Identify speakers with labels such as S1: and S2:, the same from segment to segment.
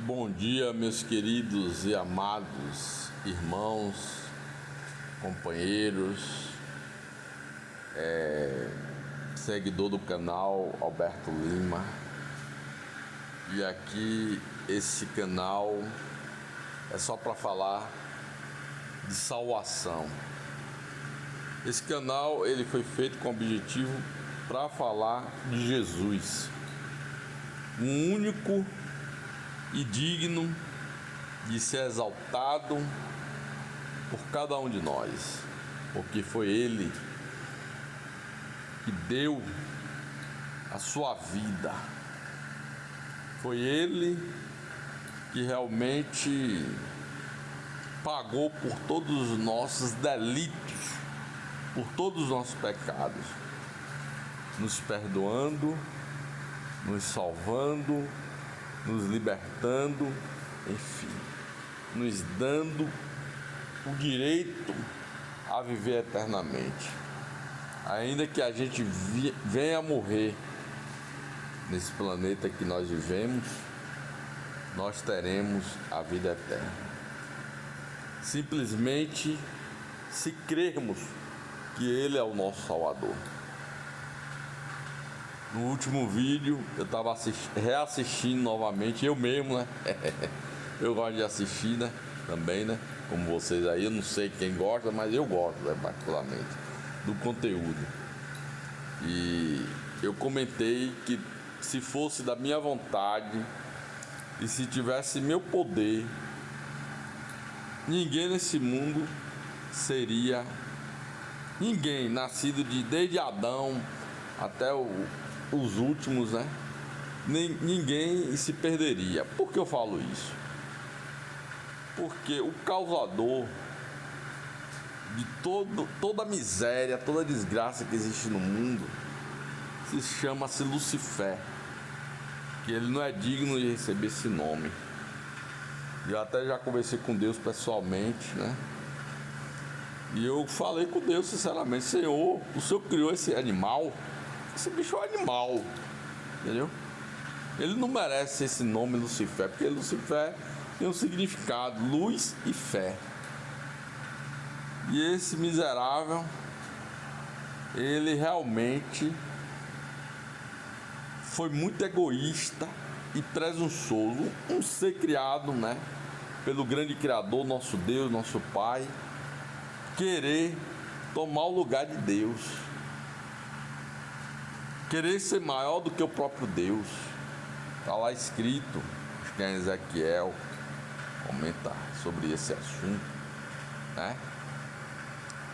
S1: Bom dia, meus queridos e amados irmãos, companheiros, seguidor do canal Alberto Lima. E aqui esse canal é só para falar de salvação. Esse canal ele foi feito com o objetivo para falar de Jesus, um único e digno de ser exaltado por cada um de nós, porque foi Ele que deu a sua vida, foi Ele que realmente pagou por todos os nossos delitos, por todos os nossos pecados, nos perdoando, nos salvando, nos libertando, enfim, nos dando o direito a viver eternamente. Ainda que a gente venha a morrer nesse planeta que nós vivemos, nós teremos a vida eterna. Simplesmente se crermos que Ele é o nosso Salvador. No último vídeo eu estava reassistindo novamente, eu mesmo, né? Eu gosto de assistir, né? Também, né? Como vocês aí, eu não sei quem gosta, mas eu gosto, né? Particularmente, do conteúdo. E eu comentei que se fosse da minha vontade e se tivesse meu poder, ninguém nesse mundo seria ninguém nascido desde Adão até os últimos, né? Ninguém se perderia. Por que eu falo isso? Porque o causador de toda a miséria, toda a desgraça que existe no mundo chama-se Lucifer, que ele não é digno de receber esse nome. Eu até já conversei com Deus pessoalmente, né? E eu falei com Deus sinceramente: Senhor, o Senhor criou esse animal. Esse bicho é um animal, entendeu? Ele não merece esse nome Lucifer, porque Lucifer tem um significado, luz e fé. E esse miserável, ele realmente foi muito egoísta e presunçoso, um ser criado, né, pelo grande Criador, nosso Deus, nosso Pai, querer tomar o lugar de Deus, querer ser maior do que o próprio Deus. Está lá escrito, acho que é Ezequiel comenta sobre esse assunto, né?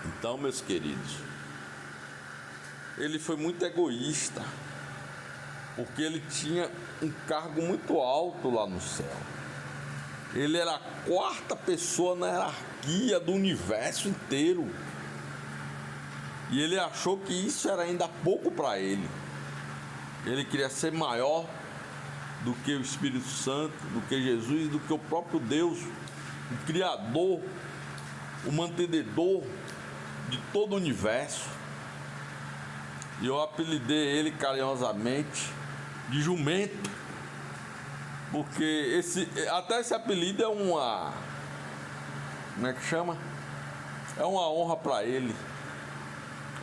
S1: Então, meus queridos, ele foi muito egoísta, porque ele tinha um cargo muito alto lá no céu. Ele era a quarta pessoa na hierarquia do universo inteiro. E ele achou que isso era ainda pouco para ele. Ele queria ser maior do que o Espírito Santo, do que Jesus, do que o próprio Deus, o Criador, o mantenedor de todo o universo. E eu apelidei ele carinhosamente de jumento, porque até esse apelido é uma... como é que chama? É uma honra para ele.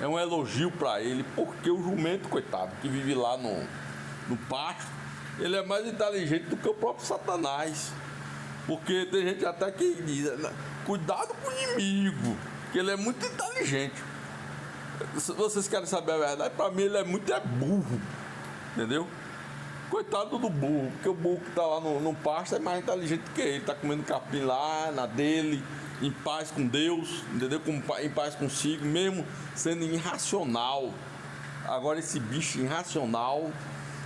S1: É um elogio para ele, porque o jumento, coitado, que vive lá no pasto, ele é mais inteligente do que o próprio Satanás. Porque tem gente até que diz: cuidado com o inimigo, que ele é muito inteligente. Se vocês querem saber a verdade, para mim ele é muito burro, entendeu? Coitado do burro, porque o burro que está lá no pasto é mais inteligente que ele, está comendo capim lá na dele, em paz com Deus, entendeu? Em paz consigo, mesmo sendo irracional. Agora esse bicho irracional,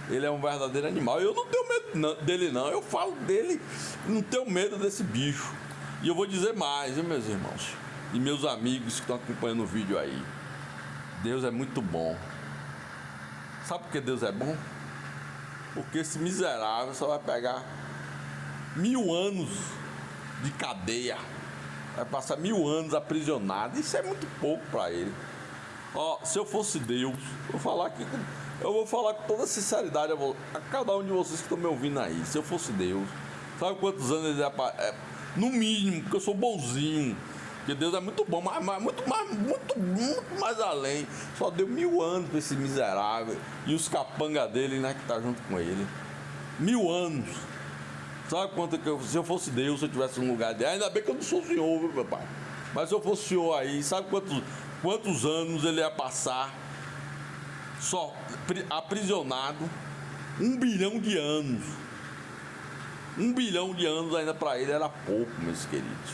S1: ele é um verdadeiro animal. Eu não tenho medo dele não, eu falo dele, não tenho medo desse bicho. E eu vou dizer mais, viu, meus irmãos e meus amigos que estão acompanhando o vídeo aí: Deus é muito bom. Sabe por que Deus é bom? Porque esse miserável só vai pegar 1000 anos de cadeia, vai passar 1000 anos aprisionado. Isso é muito pouco para ele. Se eu fosse Deus, eu vou falar com toda sinceridade a cada um de vocês que estão me ouvindo aí. Se eu fosse Deus, Sabe quantos anos ele no mínimo, porque eu sou bonzinho. Porque Deus é muito bom, mas muito mais além. Só deu 1000 anos pra esse miserável. E os capanga dele, né, que tá junto com ele. 1000 anos. Sabe quanto que se eu fosse Deus, se eu tivesse um lugar dele? Ainda bem que eu não sou o senhor, viu, meu pai? Mas se eu fosse o senhor aí, sabe quantos anos ele ia passar só aprisionado? 1 bilhão de anos. 1 bilhão de anos ainda para ele era pouco, meus queridos.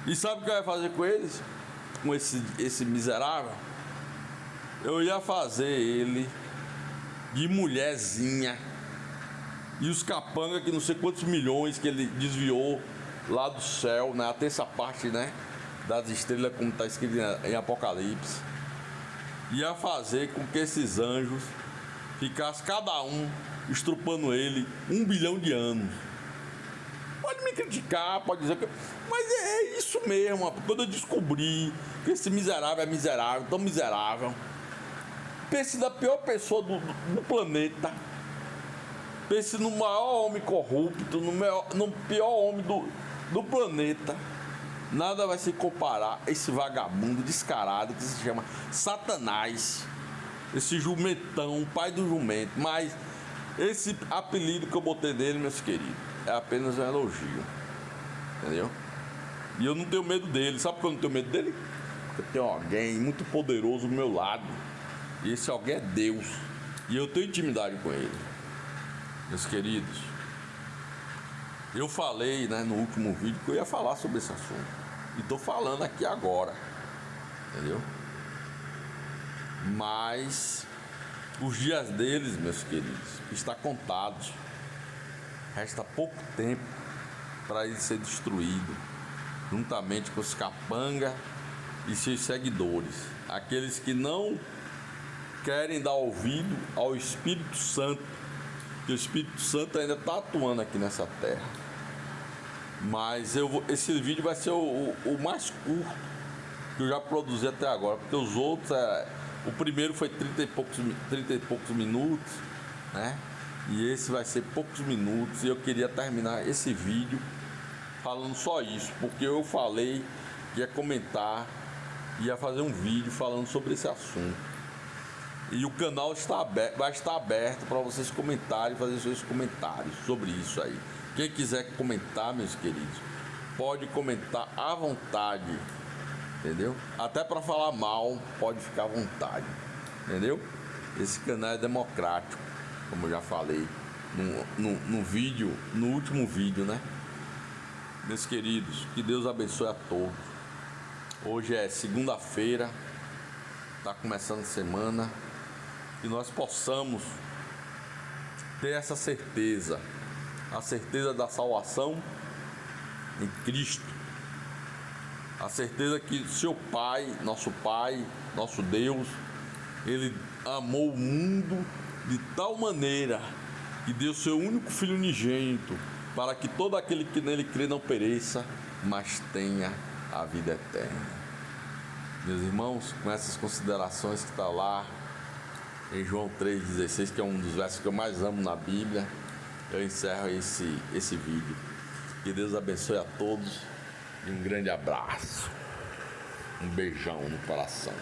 S1: E sabe o que eu ia fazer com eles? Com esse miserável? Eu ia fazer ele de mulherzinha. E os capanga, que não sei quantos milhões que ele desviou lá do céu, né? A terça parte, né? Das estrelas, como está escrito em Apocalipse. Ia fazer com que esses anjos ficassem cada um estrupando ele 1 bilhão de anos. Pode me criticar, pode dizer que... Mas é isso mesmo. Quando eu descobri que esse miserável é miserável, tão miserável. Pense na pior pessoa do planeta. Pense no maior homem corrupto, no pior homem do planeta. Nada vai se comparar a esse vagabundo descarado que se chama Satanás. Esse jumentão, pai do jumento. Mas esse apelido que eu botei nele, meus queridos, é apenas um elogio. Entendeu? E eu não tenho medo dele. Sabe por que eu não tenho medo dele? Porque eu tenho alguém muito poderoso do meu lado. E esse alguém é Deus. E eu tenho intimidade com ele. Meus queridos, eu falei, né, no último vídeo que eu ia falar sobre esse assunto. E estou falando aqui agora. Entendeu? Mas os dias deles, meus queridos, estão contados. Resta pouco tempo para ele ser destruído, juntamente com os capanga e seus seguidores, aqueles que não querem dar ouvido ao Espírito Santo, que o Espírito Santo ainda está atuando aqui nessa terra. Mas esse vídeo vai ser o mais curto que eu já produzi até agora, porque os outros, o primeiro foi 30 e poucos minutos, né? E esse vai ser poucos minutos, e eu queria terminar esse vídeo falando só isso, porque eu falei que ia comentar, ia fazer um vídeo falando sobre esse assunto. E o canal vai estar aberto para vocês comentarem, fazer seus comentários sobre isso aí. Quem quiser comentar, meus queridos, pode comentar à vontade, entendeu? Até para falar mal, pode ficar à vontade, entendeu? Esse canal é democrático, como eu já falei no vídeo, no último vídeo, né? Meus queridos, que Deus abençoe a todos. Hoje é segunda-feira, está começando a semana, que nós possamos ter essa certeza, a certeza da salvação em Cristo, a certeza que seu Pai, nosso Deus, Ele amou o mundo de tal maneira que deu seu único Filho unigênito, para que todo aquele que nele crê não pereça, mas tenha a vida eterna. Meus irmãos, com essas considerações que está lá em João 3,16, que é um dos versos que eu mais amo na Bíblia, eu encerro esse vídeo. Que Deus abençoe a todos e um grande abraço, um beijão no coração.